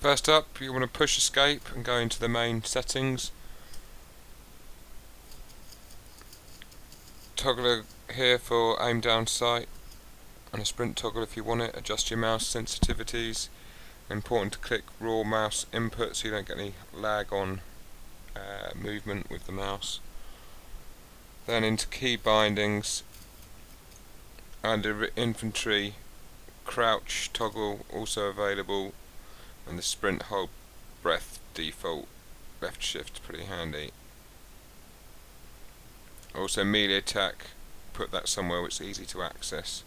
First up, you want to push escape and go into the main settings. Toggle here for aim down sight and a sprint toggle if you want it. Adjust your mouse sensitivities. Important to click raw mouse input so you don't get any lag on movement with the mouse. Then into key bindings, under infantry, crouch toggle also available, and the sprint hold breath default left shift pretty handy. Also melee attack, put that somewhere where it's easy to access.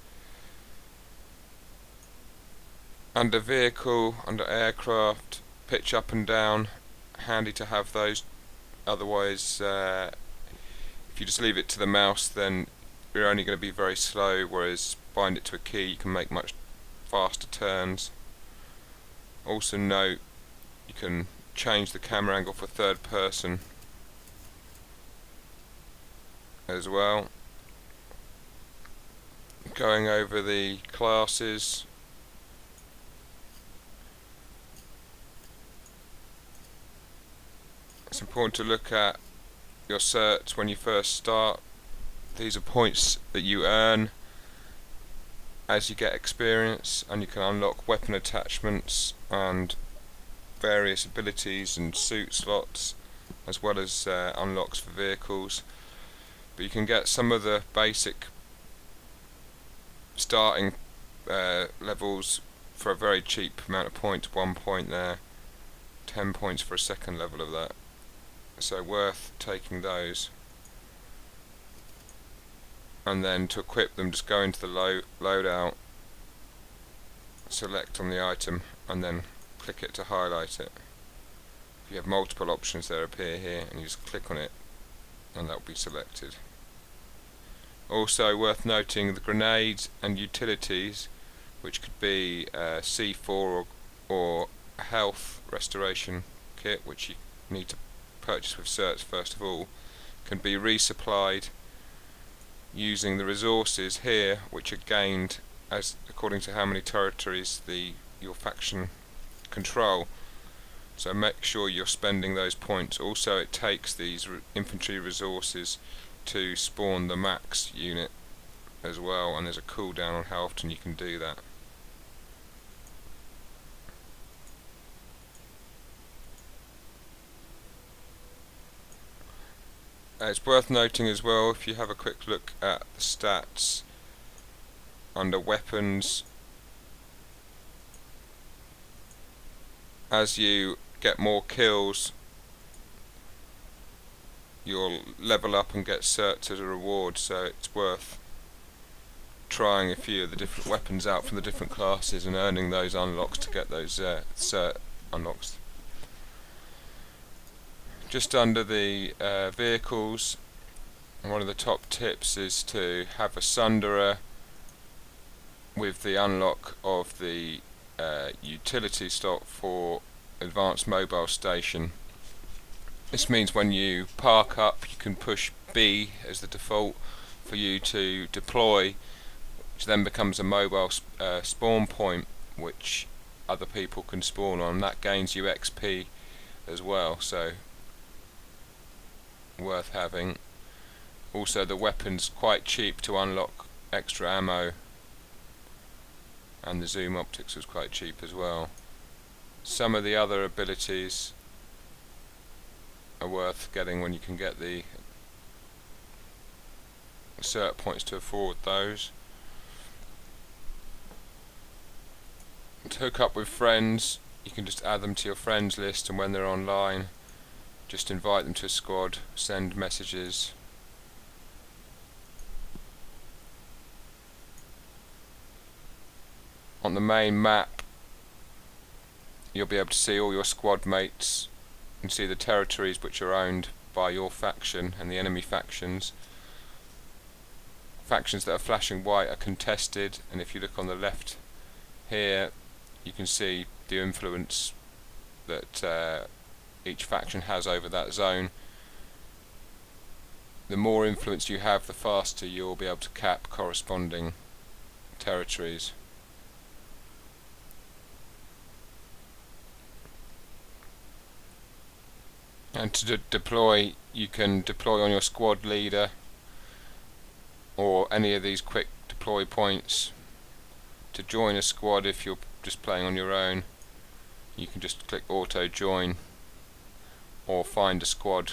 Under vehicle, under aircraft, pitch up and down, handy to have those, otherwise if you just leave it to the mouse then you're only going to be very slow, whereas bind it to a key you can make much faster turns. Also note you can change the camera angle for third person as well. Going over the classes, it's important to look at your certs when you first start. These are points that you earn as you get experience, and you can unlock weapon attachments and various abilities and suit slots, as well as unlocks for vehicles. But you can get some of the basic starting levels for a very cheap amount of points. 1 point there, 10 points for a second level of that, so worth taking those. And then to equip them, just go into the loadout, select on the item and then click it to highlight it. If you have multiple options, they appear here, and you just click on it and that will be selected. Also worth noting the grenades and utilities, which could be C4 or a health restoration kit, which you need to purchase with certs first of all, can be resupplied using the resources here, which are gained as according to how many territories your faction control. So make sure you're spending those points. Also it takes these infantry resources to spawn the max unit as well, and there's a cooldown on how often you can do that. It's worth noting as well, if you have a quick look at the stats under weapons, as you get more kills you'll level up and get certs as a reward, so it's worth trying a few of the different weapons out from the different classes and earning those unlocks to get those cert unlocks. Just under the vehicles, one of the top tips is to have a Sunderer with the unlock of the utility slot for advanced mobile station. This means when you park up you can push B as the default for you to deploy, which then becomes a mobile spawn point which other people can spawn on. That gains you XP as well, so worth having. Also the weapon's quite cheap to unlock extra ammo, and the zoom optics was quite cheap as well. Some of the other abilities are worth getting when you can get the cert points to afford those. To hook up with friends, you can just add them to your friends list, and when they're online just invite them to a squad, send messages. On the main map you'll be able to see all your squad mates and see the territories which are owned by your faction and the enemy factions. Factions that are flashing white are contested, and if you look on the left here you can see the influence that each faction has over that zone. The more influence you have, the faster you'll be able to cap corresponding territories. And to deploy, you can deploy on your squad leader or any of these quick deploy points. To join a squad, if you're just playing on your own, you can just click auto join or find a squad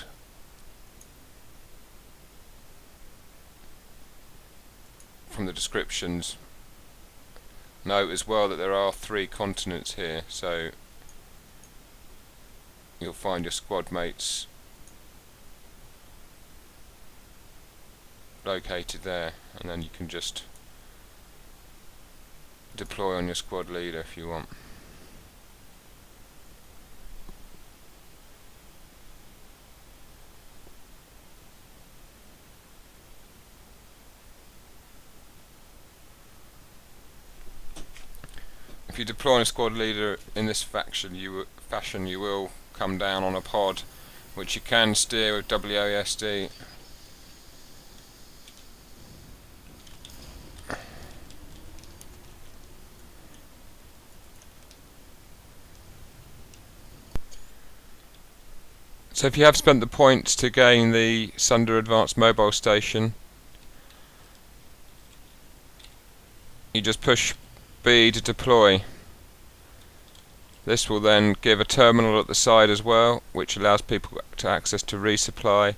from the descriptions. Note as well that there are 3 continents here, so you'll find your squad mates located there, and then you can just deploy on your squad leader if you want. If you deploy a squad leader in this fashion, you will come down on a pod, which you can steer with WASD. So if you have spent the points to gain the Sunder Advanced Mobile Station, you just push B to deploy. This will then give a terminal at the side as well, which allows people to access to resupply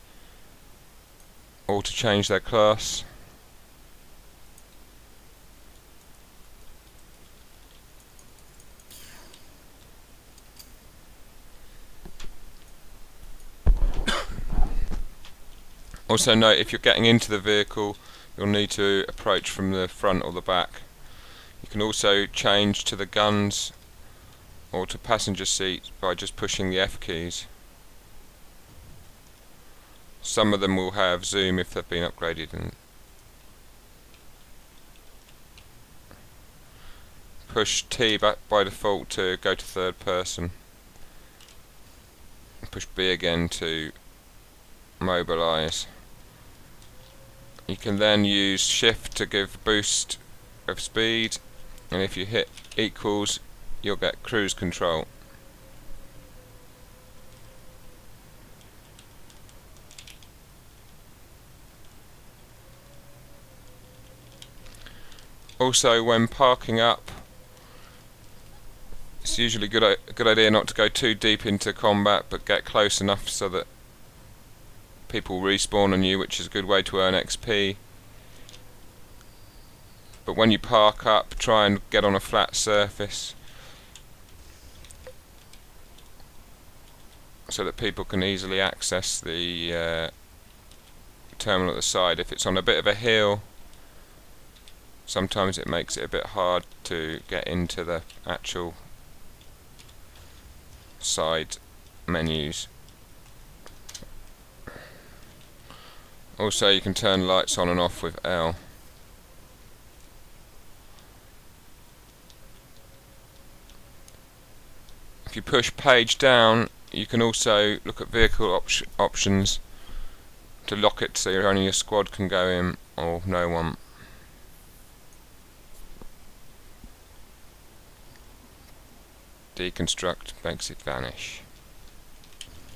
or to change their class. Also note, if you're getting into the vehicle, you'll need to approach from the front or the back. You can also change to the guns or to passenger seat by just pushing the F keys. Some of them will have zoom if they've been upgraded. And push T back by default to go to third person. Push B again to mobilize. You can then use shift to give boost of speed, and if you hit equals, you'll get cruise control. Also, when parking up, it's usually a good idea not to go too deep into combat, but get close enough so that people respawn on you, which is a good way to earn XP. But when you park up, try and get on a flat surface so that people can easily access the terminal at the side. If it's on a bit of a hill, sometimes it makes it a bit hard to get into the actual side menus. Also, you can turn lights on and off with L. If you push page down, you can also look at vehicle options to lock it so only a squad can go in or no one. Deconstruct makes it vanish.